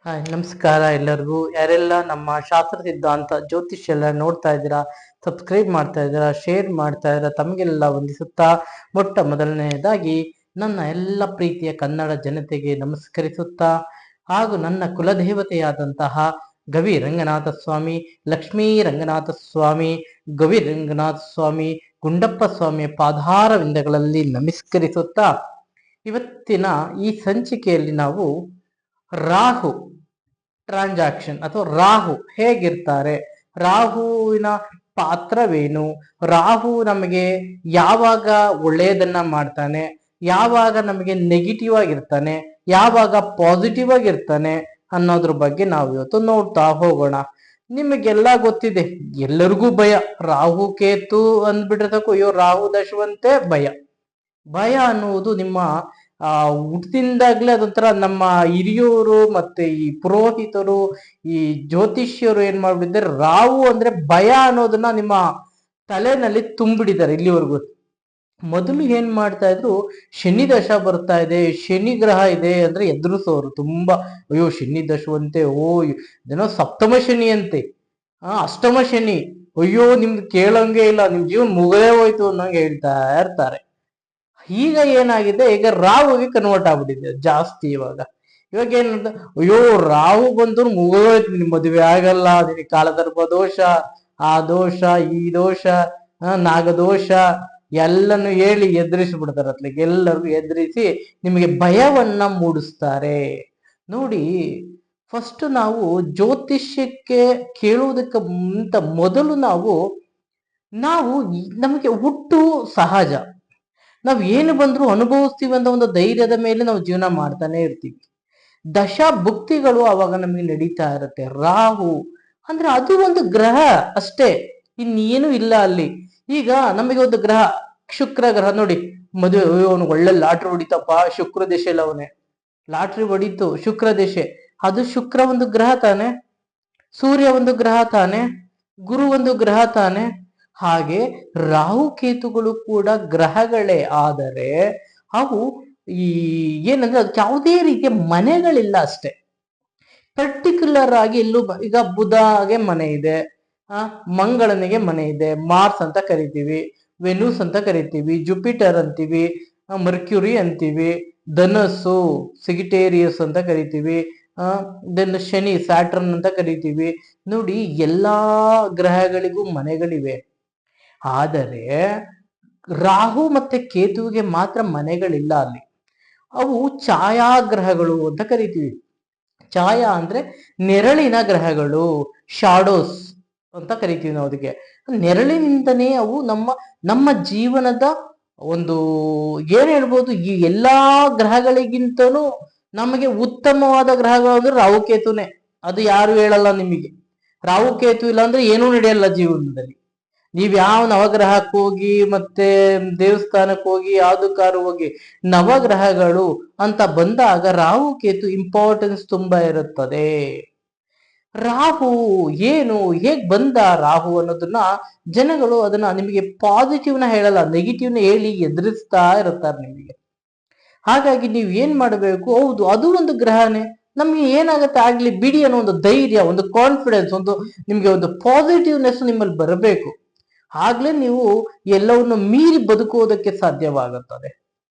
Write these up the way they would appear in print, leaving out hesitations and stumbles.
Hi ನಮಸ್ಕಾರ ಎಲ್ಲರಿಗೂ. ಯಾರೆಲ್ಲ ನಮ್ಮ ಶಾಸ್ತ್ರ ಸಿದ್ಧಾಂತ ಜ್ಯೋತಿಷ್ಯ ಎಲ್ಲ ನೋಡ್ತಾ ಇದ್ದೀರಾ, ಸಬ್ಸ್ಕ್ರೈಬ್ ಮಾಡ್ತಾ ಇದ್ದೀರಾ, ಶೇರ್ ಮಾಡ್ತಾ ಇದ್ದೀರಾ, ತಮಗೆಲ್ಲ ವಂದಿಸುತ್ತಾ ಮೊಟ್ಟ ಮೊದಲನೆಯದಾಗಿ ನನ್ನ ಎಲ್ಲ ಪ್ರೀತಿಯ ಕನ್ನಡ ಜನತೆಗೆ ನಮಸ್ಕರಿಸುತ್ತಾ ಹಾಗೂ ನನ್ನ ಕುಲದೇವತೆಯಾದಂತಹ ಗವಿ ರಂಗನಾಥ ಸ್ವಾಮಿ, ಲಕ್ಷ್ಮೀ ರಂಗನಾಥ ಸ್ವಾಮಿ, ಗವಿ ರಂಗನಾಥ ಸ್ವಾಮಿ, ಗುಂಡಪ್ಪ ಸ್ವಾಮಿಯ ಪಾದಾರವಿಂದಗಳಲ್ಲಿ ನಮಸ್ಕರಿಸುತ್ತಾ ಇವತ್ತಿನ ಈ ಸಂಚಿಕೆಯಲ್ಲಿ ನಾವು ರಾಹು ಟ್ರಾನ್ಸಾಕ್ಷನ್ ಅಥವಾ ರಾಹು ಹೇಗಿರ್ತಾರೆ, ರಾಹುವಿನ ಪಾತ್ರವೇನು, ರಾಹು ನಮಗೆ ಯಾವಾಗ ಒಳ್ಳೆಯದನ್ನ ಮಾಡ್ತಾನೆ, ಯಾವಾಗ ನಮಗೆ ನೆಗೆಟಿವ್ ಆಗಿರ್ತಾನೆ, ಯಾವಾಗ ಪಾಸಿಟಿವ್ ಆಗಿರ್ತಾನೆ ಅನ್ನೋದ್ರ ಬಗ್ಗೆ ನಾವು ಇವತ್ತು ನೋಡ್ತಾ ಹೋಗೋಣ. ನಿಮಗೆಲ್ಲ ಗೊತ್ತಿದೆ, ಎಲ್ಲರಿಗೂ ಭಯ. ರಾಹು ಕೇತು ಅಂದ್ಬಿಟ್ರೆ ಅಯ್ಯೋ ರಾಹು ದಶವಂತೆ ಭಯ. ಭಯ ಅನ್ನುವುದು ನಿಮ್ಮ ಹುಟ್ಟಿದಾಗ್ಲೇ ಅದೊಂಥರ ನಮ್ಮ ಹಿರಿಯವರು ಮತ್ತೆ ಈ ಪುರೋಹಿತರು, ಈ ಜ್ಯೋತಿಷ್ಯರು ಏನ್ ಮಾಡ್ಬಿಟ್ಟಿದ್ದಾರೆ, ರಾಹು ಅಂದ್ರೆ ಭಯ ಅನ್ನೋದನ್ನ ನಿಮ್ಮ ತಲೆನಲ್ಲಿ ತುಂಬಿಡಿದ್ದಾರೆ ಇಲ್ಲಿವರೆಗೂ. ಮೊದಲು ಏನ್ ಮಾಡ್ತಾ ಇದ್ರು, ಶನಿ ದಶ ಬರ್ತಾ ಇದೆ, ಶನಿ ಗ್ರಹ ಇದೆ ಅಂದ್ರೆ ಎದುರಿಸೋರು ತುಂಬಾ. ಅಯ್ಯೋ ಶನಿ ದಶವಂತೆ, ಏನೋ ಸಪ್ತಮ ಶನಿ ಅಂತೆ, ಅಷ್ಟಮ ಶನಿ, ಅಯ್ಯೋ ನಿಮ್ದು ಕೇಳಂಗೆ ಇಲ್ಲ, ನಿಮ್ ಜೀವನ ಮುಗದೇ ಹೋಯ್ತು ಅನ್ನಂಗೆ ಹೇಳ್ತಾ ಇರ್ತಾರೆ. ಈಗ ಏನಾಗಿದೆ, ಈಗ ರಾಹುಗೆ ಕನ್ವರ್ಟ್ ಆಗ್ಬಿಟ್ಟಿದೆ ಜಾಸ್ತಿ. ಇವಾಗ ಏನಂತ, ಅಯ್ಯೋ ರಾಹು ಬಂದ್ರು ಮುಗೋಯ್ತು, ನಿಮ್ ಮದುವೆ ಆಗಲ್ಲ, ನಿನಗೆ ಕಾಲದರ್ಭ ದೋಷ, ಆ ದೋಷ, ಈ ದೋಷ, ನಾಗದೋಷ ಎಲ್ಲನ್ನು ಹೇಳಿ ಎದುರಿಸ್ಬಿಡ್ತಾರೆ. ಅತ್ಲಿಗೆ ಎಲ್ಲರಿಗೂ ಎದುರಿಸಿ ನಿಮಗೆ ಭಯವನ್ನ ಮೂಡಿಸ್ತಾರೆ. ನೋಡಿ, ಫಸ್ಟ್ ನಾವು ಜ್ಯೋತಿಷ್ಯಕ್ಕೆ ಕೇಳುವುದಕ್ಕೆ ಮೊದಲು ನಾವು ನಮಗೆ ಹುಟ್ಟು ಸಹಜ, ನಾವ್ ಏನು ಬಂದ್ರು ಅನುಭವಿಸ್ತೀವಿ ಅಂತ ಒಂದು ಧೈರ್ಯದ ಮೇಲೆ ನಾವು ಜೀವನ ಮಾಡ್ತಾನೆ ಇರ್ತೀವಿ. ದಶ ಭುಕ್ತಿಗಳು ಅವಾಗ ನಮಗೆ ನಡೀತಾ ಇರುತ್ತೆ. ರಾಹು ಅಂದ್ರೆ ಅದು ಒಂದು ಗ್ರಹ ಅಷ್ಟೇ, ಇನ್ನೇನು ಇಲ್ಲ ಅಲ್ಲಿ. ಈಗ ನಮಗೆ ಒಂದು ಗ್ರಹ ಶುಕ್ರ ಗ್ರಹ ನೋಡಿ, ಮದುವೆ ಅವನು ಒಳ್ಳೆ ಲಾಟ್ರಿ ಹೊಡಿತಪ್ಪ, ಶುಕ್ರ ದಶೆಲ್ಲ ಅವನೇ ಲಾಟ್ರಿ ಹೊಡಿತು, ಶುಕ್ರ ದಶೆ. ಅದು ಶುಕ್ರ ಒಂದು ಗ್ರಹ ತಾನೆ, ಸೂರ್ಯ ಒಂದು ಗ್ರಹ ತಾನೆ, ಗುರು ಒಂದು ಗ್ರಹ ತಾನೆ. ಹಾಗೆ ರಾಹು ಕೇತುಗಳು ಕೂಡ ಗ್ರಹಗಳೇ, ಆದರೆ ಅವು ಏನಂದ್ರೆ ಅದಕ್ಕೆ ಯಾವುದೇ ರೀತಿಯ ಮನೆಗಳಿಲ್ಲ ಅಷ್ಟೇ. ಪರ್ಟಿಕ್ಯುಲರ್ ಆಗಿ ಎಲ್ಲೂ ಈಗ ಬುಧಗೆ ಮನೆ ಇದೆ, ಮಂಗಳನಿಗೆ ಮನೆ ಇದೆ, ಮಾರ್ಸ್ ಅಂತ ಕರಿತೀವಿ, ವೆನೂಸ್ ಅಂತ ಕರಿತೀವಿ, ಜುಪಿಟರ್ ಅಂತೀವಿ, ಮರ್ಕ್ಯುರಿ ಅಂತೀವಿ, ಧನಸ್ಸು ಸಿಗಿಟೇರಿಯಸ್ ಅಂತ ಕರಿತೀವಿ, ದೆನ್ ಶನಿ ಸ್ಯಾಟ್ರನ್ ಅಂತ ಕರಿತೀವಿ. ನೋಡಿ, ಎಲ್ಲಾ ಗ್ರಹಗಳಿಗೂ ಮನೆಗಳಿವೆ. ಆದರೆ ರಾಹು ಮತ್ತೆ ಕೇತುವಿಗೆ ಮಾತ್ರ ಮನೆಗಳಿಲ್ಲ ಅಲ್ಲಿ. ಅವು ಛಾಯಾಗ್ರಹಗಳು ಅಂತ ಕರಿತೀವಿ. ಛಾಯಾ ಅಂದ್ರೆ ನೆರಳಿನ ಗ್ರಹಗಳು, ಶಾಡೋಸ್ ಅಂತ ಕರಿತೀವಿ ನಾವು ಅದಕ್ಕೆ. ನೆರಳಿನಿಂದನೇ ಅವು ನಮ್ಮ ಜೀವನದ ಒಂದು ಏನ್ ಹೇಳ್ಬೋದು, ಈ ಎಲ್ಲಾ ಗ್ರಹಗಳಿಗಿಂತನೂ ನಮಗೆ ಉತ್ತಮವಾದ ಗ್ರಹಗಳು ಅಂದ್ರೆ ರಾಹುಕೇತುನೇ. ಅದು ಯಾರು ಹೇಳಲ್ಲ ನಿಮಗೆ. ರಾಹುಕೇತು ಇಲ್ಲ ಅಂದ್ರೆ ಏನೂ ನಡೆಯಲ್ಲ ಜೀವನದಲ್ಲಿ. ನೀವ್ ಯಾವ ನವಗ್ರಹಕ್ಕೆ ಹೋಗಿ ಮತ್ತೆ ದೇವಸ್ಥಾನಕ್ಕೆ ಹೋಗಿ ಯಾವ್ದಕ್ಕಾರು ಹೋಗಿ, ನವಗ್ರಹಗಳು ಅಂತ ಬಂದಾಗ ರಾಹು ಕೇತು ಇಂಪಾರ್ಟೆನ್ಸ್ ತುಂಬಾ ಇರುತ್ತದೆ. ರಾಹು ಏನು, ಹೇಗ್ ಬಂದ ರಾಹು ಅನ್ನೋದನ್ನ ಜನಗಳು ಅದನ್ನ ನಿಮಗೆ ಪಾಸಿಟಿವ್ನ ಹೇಳಲ್ಲ, ನೆಗೆಟಿವ್ನ ಹೇಳಿ ಎದುರಿಸ್ತಾ ಇರುತ್ತಾರೆ ನಿಮಗೆ. ಹಾಗಾಗಿ ನೀವ್ ಏನ್ ಮಾಡಬೇಕು, ಹೌದು ಅದು ಒಂದು ಗ್ರಹನೇ, ನಮ್ಗೆ ಏನಾಗತ್ತೆ ಆಗ್ಲಿ ಬಿಡಿ ಅನ್ನೋ ಒಂದು ಧೈರ್ಯ, ಒಂದು ಕಾನ್ಫಿಡೆನ್ಸ್, ನಿಮ್ಗೆ ಒಂದು ಪಾಸಿಟಿವ್ನೆಸ್ ನಿಮ್ಮಲ್ಲಿ ಬರಬೇಕು. ಆಗ್ಲೇ ನೀವು ಎಲ್ಲವನ್ನು ಮೀರಿ ಬದುಕುವುದಕ್ಕೆ ಸಾಧ್ಯವಾಗುತ್ತದೆ.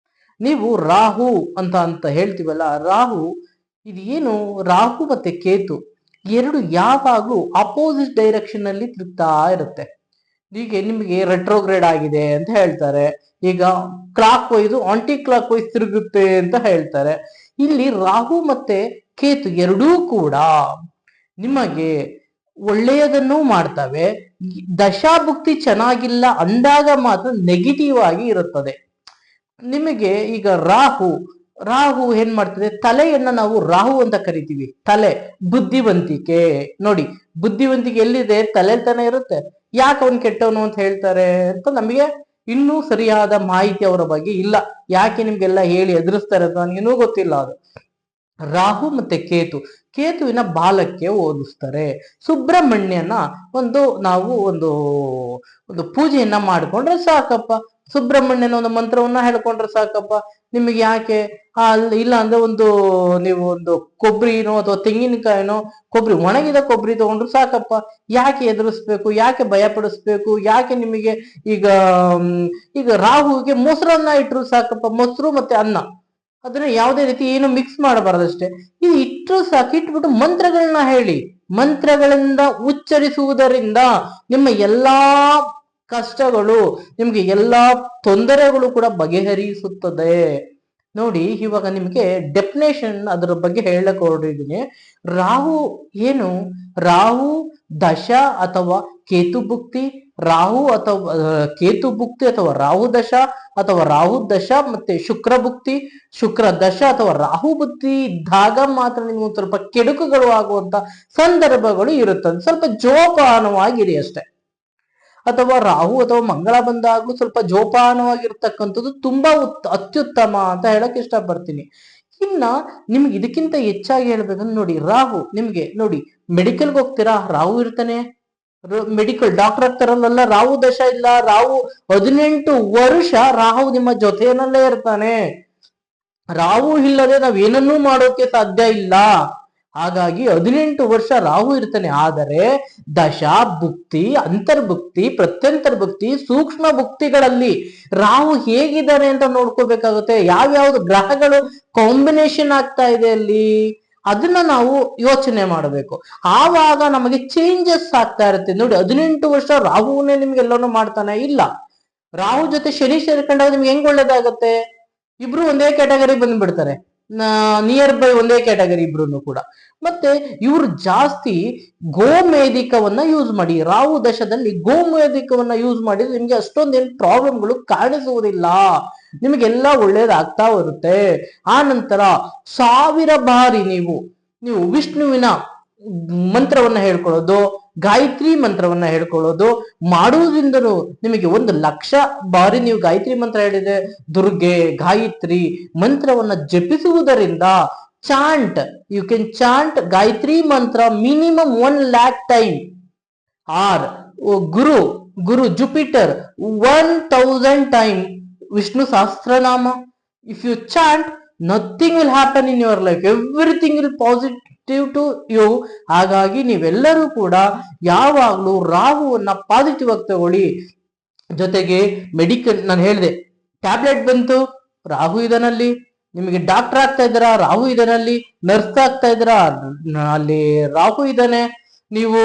ನೀವು ರಾಹು ಅಂತ ಹೇಳ್ತೀವಲ್ಲ, ರಾಹು ಇದು ಏನು, ರಾಹು ಮತ್ತೆ ಕೇತು ಎರಡು ಯಾವಾಗ್ಲೂ ಅಪೋಸಿಟ್ ಡೈರೆಕ್ಷನ್ ಅಲ್ಲಿ ತಿರುಗ್ತಾ ಇರುತ್ತೆ. ಹೀಗೆ ನಿಮಗೆ ರೆಟ್ರೋಗ್ರೇಡ್ ಆಗಿದೆ ಅಂತ ಹೇಳ್ತಾರೆ, ಈಗ clockwise anticlockwise ತಿರುಗುತ್ತೆ ಅಂತ ಹೇಳ್ತಾರೆ. ಇಲ್ಲಿ ರಾಹು ಮತ್ತೆ ಕೇತು ಎರಡೂ ಕೂಡ ನಿಮಗೆ ಒಳ್ಳೆಯದನ್ನು ಮಾಡ್ತವೆ. ದಶಾಭುಕ್ತಿ ಚೆನ್ನಾಗಿಲ್ಲ ಅಂದಾಗ ಮಾತ್ರ ನೆಗೆಟಿವ್ ಆಗಿ ಇರುತ್ತದೆ ನಿಮಗೆ. ಈಗ ರಾಹು ಏನ್ ಮಾಡ್ತದೆ, ತಲೆಯನ್ನ ನಾವು ರಾಹು ಅಂತ ಕರಿತೀವಿ. ತಲೆ ಬುದ್ಧಿವಂತಿಕೆ, ನೋಡಿ ಬುದ್ಧಿವಂತಿಕೆ ಎಲ್ಲಿದೆ, ತಲೆ ತಾನೇ ಇರುತ್ತೆ. ಯಾಕೆ ಅವನ್ ಕೆಟ್ಟವನು ಅಂತ ಹೇಳ್ತಾರೆ ಅಂತ ನಮಗೆ ಇನ್ನೂ ಸರಿಯಾದ ಮಾಹಿತಿ ಅವರ ಬಗ್ಗೆ ಇಲ್ಲ. ಯಾಕೆ ನಿಮ್ಗೆಲ್ಲ ಹೇಳಿ ಎದುರಿಸ್ತಾರೆ ಅಂತ ನನಗಿನ್ನೂ ಗೊತ್ತಿಲ್ಲ ಅದು. ರಾಹು ಮತ್ತೆ ಕೇತು, ಕೇತುವಿನ ಬಾಲಕ್ಕೆ ಹೋಲಿಸ್ತಾರೆ. ಸುಬ್ರಹ್ಮಣ್ಯನ ನಾವು ಒಂದು ಒಂದು ಪೂಜೆಯನ್ನ ಮಾಡ್ಕೊಂಡ್ರೆ ಸಾಕಪ್ಪ. ಸುಬ್ರಹ್ಮಣ್ಯನ ಒಂದು ಮಂತ್ರವನ್ನ ಹೇಳ್ಕೊಂಡ್ರೆ ಸಾಕಪ್ಪ. ನಿಮಗೆ ಯಾಕೆ ಇಲ್ಲ ಅಂದ್ರೆ ನೀವು ಒಂದು ಕೊಬ್ಬರಿನೋ ಅಥವಾ ತೆಂಗಿನಕಾಯಿನೋ, ಒಣಗಿದ ಕೊಬ್ಬರಿ ತಗೊಂಡ್ರು ಸಾಕಪ್ಪ. ಯಾಕೆ ಎದುರಿಸ್ಬೇಕು, ಯಾಕೆ ಭಯ ಪಡಿಸ್ಬೇಕು, ಯಾಕೆ ನಿಮಗೆ ಈಗ ಈಗ ರಾಹುವಿಗೆ ಮೊಸರನ್ನ ಇಟ್ರು ಸಾಕಪ್ಪ. ಮೊಸರು ಮತ್ತೆ ಅನ್ನ, ಅದನ್ನ ಯಾವುದೇ ರೀತಿ ಏನು ಮಿಕ್ಸ್ ಮಾಡಬಾರದಷ್ಟೇ. ಇದು ಇಟ್ಟರು ಸಾಕು. ಇಟ್ಬಿಟ್ಟು ಮಂತ್ರಗಳನ್ನ ಹೇಳಿ, ಮಂತ್ರಗಳಿಂದ ಉಚ್ಚರಿಸುವುದರಿಂದ ನಿಮ್ಮ ಎಲ್ಲಾ ಕಷ್ಟಗಳು, ನಿಮ್ಗೆ ಎಲ್ಲಾ ತೊಂದರೆಗಳು ಕೂಡ ಬಗೆಹರಿಸುತ್ತದೆ. ನೋಡಿ, ಇವಾಗ ನಿಮ್ಗೆ ಡೆಫಿನೇಷನ್ ಅದರ ಬಗ್ಗೆ ಹೇಳಕ್ ಹೊರಟಿದ್ದೀನಿ. ರಾಹು ಏನು? ರಾಹು ದಶ ಅಥವಾ ಕೇತು ಭುಕ್ತಿ, ರಾಹು ಅಥವಾ ಕೇತು ಭುಕ್ತಿ ಅಥವಾ ರಾಹು ದಶ, ಅಥವಾ ರಾಹು ದಶ ಮತ್ತೆ ಶುಕ್ರ ಭುಕ್ತಿ, ಶುಕ್ರ ದಶ ಅಥವಾ ರಾಹು ಬುದ್ಧಿ ಇದ್ದಾಗ ಮಾತ್ರ ನಿಮ್ಗೆ ಸ್ವಲ್ಪ ಕೆಡುಕುಗಳು ಆಗುವಂತ ಸಂದರ್ಭಗಳು ಇರುತ್ತದೆ. ಸ್ವಲ್ಪ ಜೋಪಾನವಾಗಿರಿ ಅಷ್ಟೇ. ಅಥವಾ ರಾಹು ಅಥವಾ ಮಂಗಳ ಬಂದಾಗ್ಲೂ ಸ್ವಲ್ಪ ಜೋಪಾನವಾಗಿರ್ತಕ್ಕಂಥದ್ದು ತುಂಬಾ ಅತ್ಯುತ್ತಮ ಅಂತ ಹೇಳಕ್ ಇಷ್ಟಪಡ್ತೀನಿ. ಇನ್ನ ನಿಮ್ಗೆ ಇದಕ್ಕಿಂತ ಹೆಚ್ಚಾಗಿ ಹೇಳ್ಬೇಕಂದ್ರೆ ನೋಡಿ, ರಾಹು ನಿಮ್ಗೆ ನೋಡಿ, ಮೆಡಿಕಲ್ಗೆ ಹೋಗ್ತೀರಾ, ರಾಹು ಇರ್ತಾನೆ. ಮೆಡಿಕಲ್ ಡಾಕ್ಟರ್ ಆಗ್ತಾರಲ್ಲ, ರಾಹು ದಶ ಇಲ್ಲ, ರಾಹು 18 ವರ್ಷ ರಾಹು ನಿಮ್ಮ ಜೊತೆಯಲ್ಲೇ ಇರ್ತಾನೆ. ರಾಹು ಇಲ್ಲದೆ ನಾವೇನನ್ನೂ ಮಾಡೋಕೆ ಸಾಧ್ಯ ಇಲ್ಲ. ಹಾಗಾಗಿ 18 ವರ್ಷ ರಾಹು ಇರ್ತಾನೆ. ಆದರೆ ದಶ ಭುಕ್ತಿ, ಅಂತರ್ಭುಕ್ತಿ, ಪ್ರತ್ಯಂತರ್ಭುಕ್ತಿ, ಸೂಕ್ಷ್ಮ ಭುಕ್ತಿಗಳಲ್ಲಿ ರಾಹು ಹೇಗಿದ್ದಾನೆ ಅಂತ ನೋಡ್ಕೋಬೇಕಾಗುತ್ತೆ. ಯಾವ್ಯಾವ್ದು ಗ್ರಹಗಳು ಕಾಂಬಿನೇಷನ್ ಆಗ್ತಾ ಇದೆ ಅಲ್ಲಿ, ಅದನ್ನ ನಾವು ಯೋಚನೆ ಮಾಡಬೇಕು. ಆವಾಗ ನಮಗೆ ಚೇಂಜಸ್ ಆಗ್ತಾ ಇರುತ್ತೆ. ನೋಡಿ, 18 ವರ್ಷ ರಾಹುನೇ ನಿಮ್ಗೆ ಎಲ್ಲಾನು ಮಾಡ್ತಾನೆ ಇಲ್ಲ. ರಾಹು ಜೊತೆ ಶನಿ ಸೇರ್ಕೊಂಡಾಗ ನಿಮ್ಗೆ ಹೆಂಗ್ ಒಳ್ಳೇದಾಗತ್ತೆ? ಇಬ್ರು ಒಂದೇ ಕ್ಯಾಟಗರಿ ಬಂದ್ಬಿಡ್ತಾರೆ, ನಿಯರ್ ಬೈ ಒಂದೇ ಕ್ಯಾಟಗರಿ ಇಬ್ರು ಕೂಡ. ಮತ್ತೆ ಇವರು ಜಾಸ್ತಿ ಗೋಮೇಧಿಕವನ್ನ ಯೂಸ್ ಮಾಡಿ, ರಾಹು ದಶದಲ್ಲಿ ಗೋಮೇಧಿಕವನ್ನ ಯೂಸ್ ಮಾಡಿದ್ರೆ ನಿಮ್ಗೆ ಅಷ್ಟೊಂದೇನು ಪ್ರಾಬ್ಲಮ್ಗಳು ಕಾಣಿಸುವುದಿಲ್ಲ, ನಿಮಗೆಲ್ಲ ಒಳ್ಳೇದಾಗ್ತಾ ಬರುತ್ತೆ. ಆ ನಂತರ 1000 ಬಾರಿ ನೀವು ವಿಷ್ಣುವಿನ ಮಂತ್ರವನ್ನ ಹೇಳ್ಕೊಳ್ಳೋದು, ಗಾಯತ್ರಿ ಮಂತ್ರವನ್ನ ಹೇಳ್ಕೊಳ್ಳೋದು ಮಾಡುವುದರಿಂದನೂ ನಿಮಗೆ 1,00,000 ಬಾರಿ ನೀವು ಗಾಯತ್ರಿ ಮಂತ್ರ ಹೇಳಿದ್ರೆ, ದುರ್ಗೆ ಗಾಯತ್ರಿ ಮಂತ್ರವನ್ನ ಜಪಿಸುವುದರಿಂದ, chant, you can chant Gayatri mantra minimum 1,00,000 time. Or Guru Jupiter 1,000 time Vishnu Sahasranama. If you chant, nothing will happen in your life, everything will positive to you. ಹಾಗಾಗಿ ನೀವೆಲ್ಲರೂ ಕೂಡ ಯಾವಾಗ್ಲೂ ರಾಹುವನ್ನ ಪಾಸಿಟಿವ್ ಆಗಿ ತಗೊಳ್ಳಿ. ಜೊತೆಗೆ ಮೆಡಿಕಲ್, ನಾನು ಹೇಳಿದೆ ಟ್ಯಾಬ್ಲೆಟ್ ಬಂತು, ರಾಹು ಇದನಲ್ಲಿ. ನಿಮಗೆ ಡಾಕ್ಟರ್ ಆಗ್ತಾ ಇದ್ದೀರಾ, ರಾಹು ಇದನಲ್ಲಿ. ನರ್ಸ್ ಆಗ್ತಾ ಇದ್ದೀರಾ, ಅಲ್ಲಿ ರಾಹು ಇದ್ದಾನೆ. ನೀವು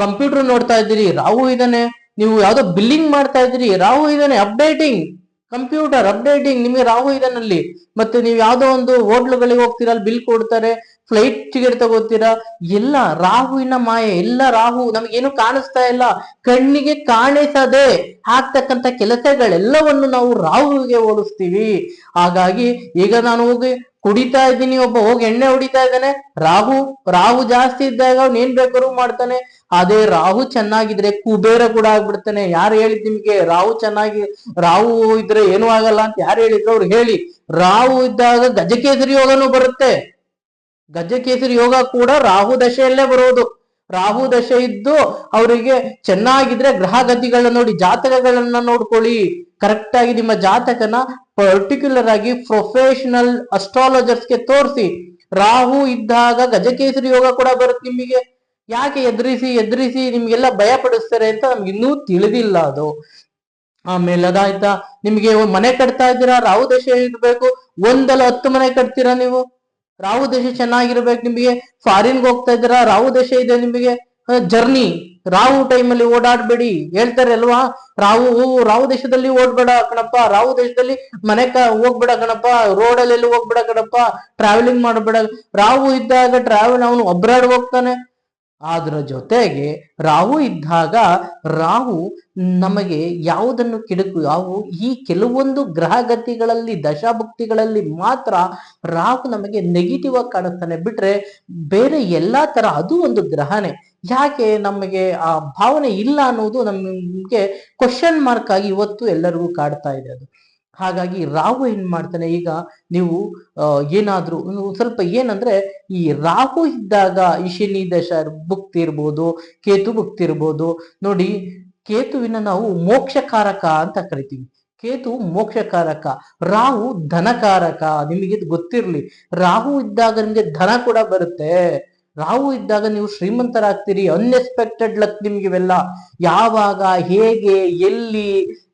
ಕಂಪ್ಯೂಟರ್ ನೋಡ್ತಾ ಇದ್ದೀರಿ, ರಾಹು ಇದ್ದಾನೆ. ನೀವು ಯಾವ್ದೋ ಬಿಲ್ಲಿಂಗ್ ಮಾಡ್ತಾ ಇದ್ದೀರಿ, ರಾಹು ಇದ್ದಾನೆ. ಅಪ್ಡೇಟಿಂಗ್, ಕಂಪ್ಯೂಟರ್ ಅಪ್ಡೇಟಿಂಗ್, ನಿಮಗೆ ರಾಹು ಇದನ್ನಲ್ಲಿ. ಮತ್ತೆ ನೀವು ಯಾವ್ದೋ ಒಂದು ಹೋಟ್ಲುಗಳಿಗೆ ಹೋಗ್ತೀರಾ, ಅಲ್ಲಿ ಬಿಲ್ ಕೊಡ್ತಾರೆ, ಫ್ಲೈಟ್ ಟಿಕೆಟ್ ತಗೋತೀರಾ, ಎಲ್ಲ ರಾಹುವಿನ ಮಾಯೆ. ಎಲ್ಲ ರಾಹು, ನಮಗೇನು ಕಾಣಿಸ್ತಾ ಇಲ್ಲ, ಕಣ್ಣಿಗೆ ಕಾಣಿಸದೆ ಆಗ್ತಕ್ಕಂಥ ಕೆಲಸಗಳೆಲ್ಲವನ್ನು ನಾವು ರಾಹುವಿಗೆ ಹೋಲಿಸ್ತೀವಿ. ಹಾಗಾಗಿ ಈಗ ನಾನು ಹೋಗಿ ಕುಡಿತಾ ಇದ್ದೀನಿ, ಒಬ್ಬ ಹೋಗಿ ಎಣ್ಣೆ ಹೊಡಿತಾ ಇದ್ದಾನೆ, ರಾಹು ಜಾಸ್ತಿ ಇದ್ದಾಗ ಅವ್ನು ಏನ್ ಬೇಕಾದ್ರೂ ಮಾಡ್ತಾನೆ. ಅದೇ ರಾಹು ಚೆನ್ನಾಗಿದ್ರೆ ಕುಬೇರ ಕೂಡ ಆಗ್ಬಿಡ್ತಾನೆ. ಯಾರು ಹೇಳಿದ್ ನಿಮ್ಗೆ ರಾಹು ಇದ್ರೆ ಏನು ಆಗಲ್ಲ ಅಂತ ಯಾರು ಹೇಳಿದ್ರು? ಅವ್ರು ಹೇಳಿ. ರಾಹು ಇದ್ದಾಗ ಗಜಕೇಸರಿ ಯೋಗನೂ ಬರುತ್ತೆ. ಗಜಕೇಸರಿ ಯೋಗ ಕೂಡ ರಾಹು ದಶೆಯಲ್ಲೇ ಬರೋದು. ರಾಹು ದಶೆ ಇದ್ದು ಅವರಿಗೆ ಚೆನ್ನಾಗಿದ್ರೆ ಗ್ರಹಗತಿಗಳನ್ನ ನೋಡಿ, ಜಾತಕಗಳನ್ನ ನೋಡ್ಕೊಳ್ಳಿ. ಕರೆಕ್ಟ್ ಆಗಿ ನಿಮ್ಮ ಜಾತಕನ ಪರ್ಟಿಕ್ಯುಲರ್ ಆಗಿ ಪ್ರೊಫೆಷನಲ್ ಅಸ್ಟ್ರಾಲಜರ್ಸ್ಗೆ ತೋರಿಸಿ. ರಾಹು ಇದ್ದಾಗ ಗಜಕೇಸರಿ ಯೋಗ ಕೂಡ ಬರುತ್ತೆ ನಿಮಗೆ. ಯಾಕೆ ಎದುರಿಸಿ ನಿಮ್ಗೆಲ್ಲ ಭಯ ಪಡಿಸ್ತಾರೆ ಅಂತ ನಮ್ಗೆ ಇನ್ನೂ ತಿಳಿದಿಲ್ಲ ಅದು. ಆಮೇಲೆ ಅದಾಯ್ತಾ, ನಿಮ್ಗೆ ಮನೆ ಕಟ್ತಾ ಇದ್ದೀರಾ, ರಾಹು ದಶೆ ಇರ್ಬೇಕು. 1 ಮನೆ ಕಟ್ತೀರಾ ನೀವು, ರಾಹು ದಶೆ ಚೆನ್ನಾಗಿರ್ಬೇಕು ನಿಮಗೆ. ಫಾರಿನ್ಗೆ ಹೋಗ್ತಾ ಇದ್ದೀರಾ, ರಾಹು ದಶೆ ಇದೆ ನಿಮಗೆ. ಜರ್ನಿ, ರಾಹು ಟೈಮಲ್ಲಿ ಓಡಾಡ್ಬೇಡಿ ಹೇಳ್ತಾರೆ ಅಲ್ವಾ. ರಾಹು ದೇಶದಲ್ಲಿ ಓಡ್ಬೇಡ ಕಣಪ್ಪ, ರಾಹು ದೇಶದಲ್ಲಿ ಹೋಗ್ಬೇಡ ಕಣಪ್ಪ, ರೋಡಲ್ಲಿ ಹೋಗ್ಬೇಡ ಕಣಪ್ಪ, ಟ್ರಾವೆಲಿಂಗ್ ಮಾಡಬೇಡ. ರಾಹು ಇದ್ದಾಗ ಅವನು ಅಬ್ರಾಡ್ ಹೋಗ್ತಾನೆ. ಅದರ ಜೊತೆಗೆ ರಾಹು ಇದ್ದಾಗ ರಾಹು ನಮಗೆ ಯಾವುದನ್ನು ಈ ಕೆಲವೊಂದು ಗ್ರಹಗತಿಗಳಲ್ಲಿ, ದಶಾಭುಕ್ತಿಗಳಲ್ಲಿ ಮಾತ್ರ ರಾಹು ನಮಗೆ ನೆಗೆಟಿವ್ ಆಗಿ ಕಾಣಿಸ್ತಾನೆ. ಬಿಟ್ರೆ ಬೇರೆ ಎಲ್ಲಾ ತರ ಅದು ಒಂದು ಗ್ರಹನೇ. ಯಾಕೆ ನಮಗೆ ಆ ಭಾವನೆ ಇಲ್ಲ ಅನ್ನೋದು ನಮ್ಗೆ ಕ್ವಶನ್ ಮಾರ್ಕ್ ಆಗಿ ಇವತ್ತು ಎಲ್ಲರಿಗೂ ಕಾಡ್ತಾ ಇದೆ ಅದು. ಹಾಗಾಗಿ ರಾಹು ಏನ್ ಮಾಡ್ತಾನೆ, ಈಗ ನೀವು ಏನಾದ್ರೂ ಸ್ವಲ್ಪ ಏನಂದ್ರೆ, ಈ ರಾಹು ಇದ್ದಾಗ ಈ ಶನಿ ದಶ ಭುಕ್ತಿ ಇರ್ಬೋದು, ಕೇತು ಭುಕ್ತಿ ಇರ್ಬೋದು. ನೋಡಿ, ಕೇತುವಿನ ನಾವು ಮೋಕ್ಷಕಾರಕ ಅಂತ ಕರಿತೀವಿ. ಕೇತು ಮೋಕ್ಷಕಾರಕ, ರಾಹು ಧನಕಾರಕ. ನಿಮಗೆ ಗೊತ್ತಿರ್ಲಿ, ರಾಹು ಇದ್ದಾಗ ನಿಮ್ಗೆ ಧನ ಕೂಡ ಬರುತ್ತೆ. ರಾಹು ಇದ್ದಾಗ ನೀವು ಶ್ರೀಮಂತರಾಗ್ತೀರಿ. ಅನ್ಎಕ್ಸ್ಪೆಕ್ಟೆಡ್ ಲಕ್ ನಿಮ್ಗೆ ಇವೆಲ್ಲ. ಯಾವಾಗ, ಹೇಗೆ, ಎಲ್ಲಿ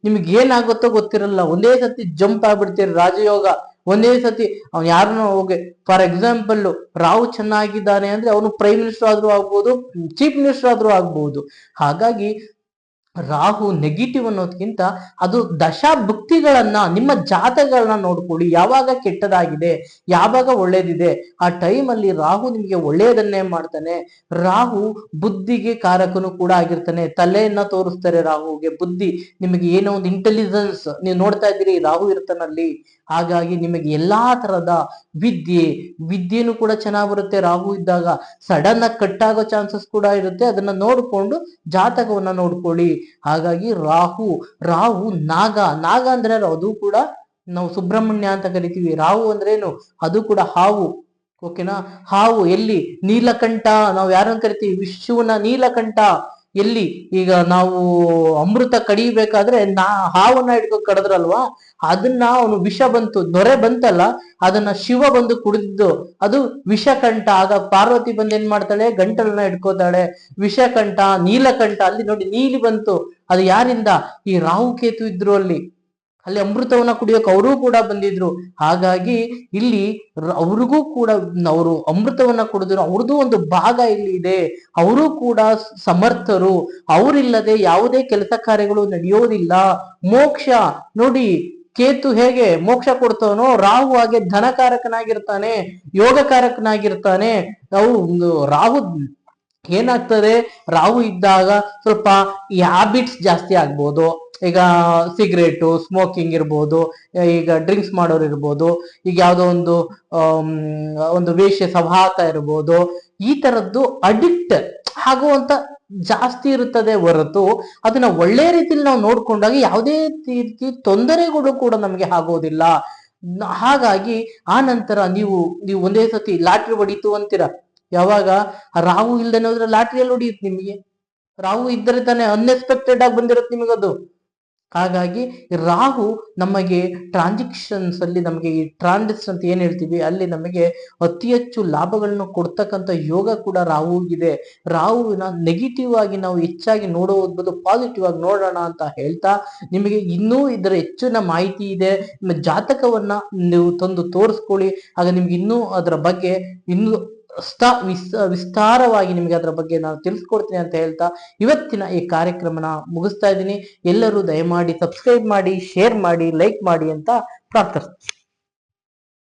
ನಿಮ್ಗೆ ಏನಾಗುತ್ತೋ ಗೊತ್ತಿರಲ್ಲ. ಒಂದೇ ಸತಿ ಜಂಪ್ ಆಗ್ಬಿಡ್ತೀರಿ, ರಾಜಯೋಗ. ಒಂದೇ ಸತಿ ಅವ್ನು ಯಾರನ್ನೋ ಹೋಗಿ, ಫಾರ್ ಎಕ್ಸಾಂಪಲ್ ರಾಹು ಚೆನ್ನಾಗಿದ್ದಾನೆ ಅಂದ್ರೆ ಅವನು ಪ್ರೈಮ್ ಮಿನಿಸ್ಟರ್ ಆದ್ರೂ ಆಗ್ಬೋದು, ಚೀಫ್ ಮಿನಿಸ್ಟರ್ ಆದ್ರೂ ಆಗ್ಬಹುದು. ಹಾಗಾಗಿ ರಾಹು ನೆಗೆಟಿವ್ ಅನ್ನೋದಕ್ಕಿಂತ ಅದು ದಶಾಭುಕ್ತಿಗಳನ್ನ, ನಿಮ್ಮ ಜಾತಗಳನ್ನ ನೋಡ್ಕೊಳ್ಳಿ. ಯಾವಾಗ ಕೆಟ್ಟದಾಗಿದೆ, ಯಾವಾಗ ಒಳ್ಳೇದಿದೆ, ಆ ಟೈಮಲ್ಲಿ ರಾಹು ನಿಮಗೆ ಒಳ್ಳೆಯದನ್ನೇ ಮಾಡ್ತಾನೆ. ರಾಹು ಬುದ್ಧಿಗೆ ಕಾರಕನು ಕೂಡ ಆಗಿರ್ತಾನೆ. ತಲೆಯನ್ನ ತೋರಿಸ್ತಾರೆ ರಾಹುಗೆ. ಬುದ್ಧಿ, ನಿಮಗೆ ಏನೋ ಒಂದು ಇಂಟೆಲಿಜೆನ್ಸ್ ನೀವು ನೋಡ್ತಾ ಇದ್ದೀರಿ, ರಾಹು ಇರ್ತಾನಲ್ಲಿ. ಹಾಗಾಗಿ ನಿಮಗೆ ಎಲ್ಲಾ ತರದ ವಿದ್ಯೆನೂ ಕೂಡ ಚೆನ್ನಾಗಿ ಬರುತ್ತೆ. ರಾಹು ಇದ್ದಾಗ ಸಡನ್ ಆಗಿ ಕಟ್ ಆಗೋ ಚಾನ್ಸಸ್ ಕೂಡ ಇರುತ್ತೆ. ಅದನ್ನ ನೋಡ್ಕೊಂಡು ಜಾತಕವನ್ನ ನೋಡ್ಕೊಳ್ಳಿ. ಹಾಗಾಗಿ ರಾಹು ನಾಗ ಅಂದ್ರೆ ಅದು ಕೂಡ ನಾವು ಸುಬ್ರಹ್ಮಣ್ಯ ಅಂತ ಕರಿತೀವಿ. ರಾಹು ಅಂದ್ರೆ ಏನು, ಅದು ಕೂಡ ಹಾವು. ಓಕೆನಾ? ಹಾವು ಎಲ್ಲಿ, ನೀಲಕಂಠ. ನಾವು ಯಾರನ್ನ ಕರಿತೀವಿ, ವಿಶ್ವನ ನೀಲಕಂಠ. ಎಲ್ಲಿ, ಈಗ ನಾವು ಅಮೃತ ಕಡಿಬೇಕಾದ್ರೆ ಹಾವನ್ನ ಹಿಡ್ಕೊಂಡು ಕಡದ್ರಲ್ವಾ, ಅದನ್ನ ಅವನು ವಿಷ ಬಂತು, ನೊರೆ ಬಂತಲ್ಲ, ಅದನ್ನ ಶಿವ ಬಂದು ಕುಡಿದಿದ್ದು, ಅದು ವಿಷಕಂಠ. ಆಗ ಪಾರ್ವತಿ ಬಂದು ಏನ್ ಮಾಡ್ತಾಳೆ, ಗಂಟಲನ್ನ ಹಿಡ್ಕೋತಾಳೆ. ವಿಷಕಂಠ, ನೀಲಕಂಠ. ಅಲ್ಲಿ ನೋಡಿ ನೀಲಿ ಬಂತು, ಅದು ಯಾರಿಂದ, ಈ ರಾಹು ಕೇತು ಇದ್ರು ಅಲ್ಲಿ ಅಮೃತವನ್ನ ಕುಡಿಯೋಕೆ ಅವರೂ ಕೂಡ ಬಂದಿದ್ರು. ಹಾಗಾಗಿ ಇಲ್ಲಿ ಅವ್ರಿಗೂ ಕೂಡ, ಅವರು ಅಮೃತವನ್ನ ಕುಡಿದ್ರು, ಅವ್ರದ್ದು ಒಂದು ಭಾಗ ಇಲ್ಲಿ ಇದೆ. ಅವರು ಕೂಡ ಸಮರ್ಥರು. ಅವರಿಲ್ಲದೆ ಯಾವುದೇ ಕೆಲಸ ಕಾರ್ಯಗಳು ನಡೆಯೋದಿಲ್ಲ. ಮೋಕ್ಷ ನೋಡಿ, ಕೇತು ಹೇಗೆ ಮೋಕ್ಷ ಕೊಡ್ತಾನೋ, ರಾಹು ಹಾಗೆ ಧನಕಾರಕನಾಗಿರ್ತಾನೆ, ಯೋಗಕಾರಕನಾಗಿರ್ತಾನೆ. ರಾಹು ಏನಾಗ್ತದೆ, ರಾಹು ಇದ್ದಾಗ ಸ್ವಲ್ಪ ಈ ಹ್ಯಾಬಿಟ್ಸ್ ಜಾಸ್ತಿ ಆಗ್ಬೋದು. ಈಗ ಸಿಗರೇಟು, ಸ್ಮೋಕಿಂಗ್ ಇರ್ಬೋದು, ಈಗ ಡ್ರಿಂಕ್ಸ್ ಮಾಡೋರು ಇರ್ಬೋದು, ಈಗ ಯಾವುದೋ ಒಂದು ವೇಶ್ಯ ಸಹವಾಸ ಇರ್ಬೋದು. ಈ ತರದ್ದು ಅಡಿಕ್ಟ್ ಆಗುವಂತ ಜಾಸ್ತಿ ಇರುತ್ತದೆ ಹೊರತು ಅದನ್ನ ಒಳ್ಳೆ ರೀತಿಯಲ್ಲಿ ನಾವು ನೋಡ್ಕೊಂಡಾಗ ಯಾವುದೇ ರೀತಿ ತೊಂದರೆಗಳು ಕೂಡ ನಮಗೆ ಆಗೋದಿಲ್ಲ. ಹಾಗಾಗಿ ಆ ನಂತರ ನೀವು ಒಂದೇ ಸತಿ ಲಾಟ್ರಿ ಹೊಡಿತು ಅಂತೀರ. ಯಾವಾಗ ರಾಹು ಇಲ್ದೇನೆ ಹೋದ್ರೆ ಲಾಟ್ರಿಯಲ್ಲಿ ಹೊಡಿಯುತ್ತೆ ನಿಮಗೆ. ರಾಹು ಇದ್ದರೆ ತಾನೆ ಅನ್ಎಕ್ಸ್ಪೆಕ್ಟೆಡ್ ಆಗಿ ಬಂದಿರುತ್ತೆ ನಿಮಗದು. ಹಾಗಾಗಿ ರಾಹು ನಮಗೆ ಟ್ರಾನ್ಸಾಕ್ಷನ್ಸ್ ಅಲ್ಲಿ, ನಮಗೆ ಈ ಟ್ರಾನ್ಸಿಟ್ ಅಂತ ಏನ್ ಹೇಳ್ತೀವಿ, ಅಲ್ಲಿ ನಮಗೆ ಅತಿ ಹೆಚ್ಚು ಲಾಭಗಳನ್ನು ಕೊಡ್ತಕ್ಕಂಥ ಯೋಗ ಕೂಡ ರಾಹುಗಿದೆ. ರಾಹುವಿನ ನೆಗೆಟಿವ್ ಆಗಿ ನಾವು ಹೆಚ್ಚಾಗಿ ನೋಡೋದು, ಪಾಸಿಟಿವ್ ಆಗಿ ನೋಡೋಣ ಅಂತ ಹೇಳ್ತಾ, ನಿಮಗೆ ಇನ್ನೂ ಇದರ ಹೆಚ್ಚಿನ ಮಾಹಿತಿ ಇದೆ, ನಿಮ್ಮ ಜಾತಕವನ್ನ ನೀವು ತಂದು ತೋರಿಸ್ಕೊಳ್ಳಿ. ಆಗ ನಿಮ್ಗೆ ಇನ್ನೂ ಅದರ ಬಗ್ಗೆ ಇನ್ನೂ ವಿಸ್ತಾರವಾಗಿ ನಿಮಗೆ ಅದರ ಬಗ್ಗೆ ನಾನು ತಿಳಿಸ್ಕೊಡ್ತೀನಿ ಅಂತ ಹೇಳ್ತಾ ಇವತ್ತಿನ ಈ ಕಾರ್ಯಕ್ರಮನ ಮುಗಿಸ್ತಾ ಇದ್ದೀನಿ. ಎಲ್ಲರೂ ದಯಮಾಡಿ ಸಬ್ಸ್ಕ್ರೈಬ್ ಮಾಡಿ, ಶೇರ್ ಮಾಡಿ, ಲೈಕ್ ಮಾಡಿ ಅಂತ ಪ್ರಾರ್ಥಿಸ್ತೀನಿ.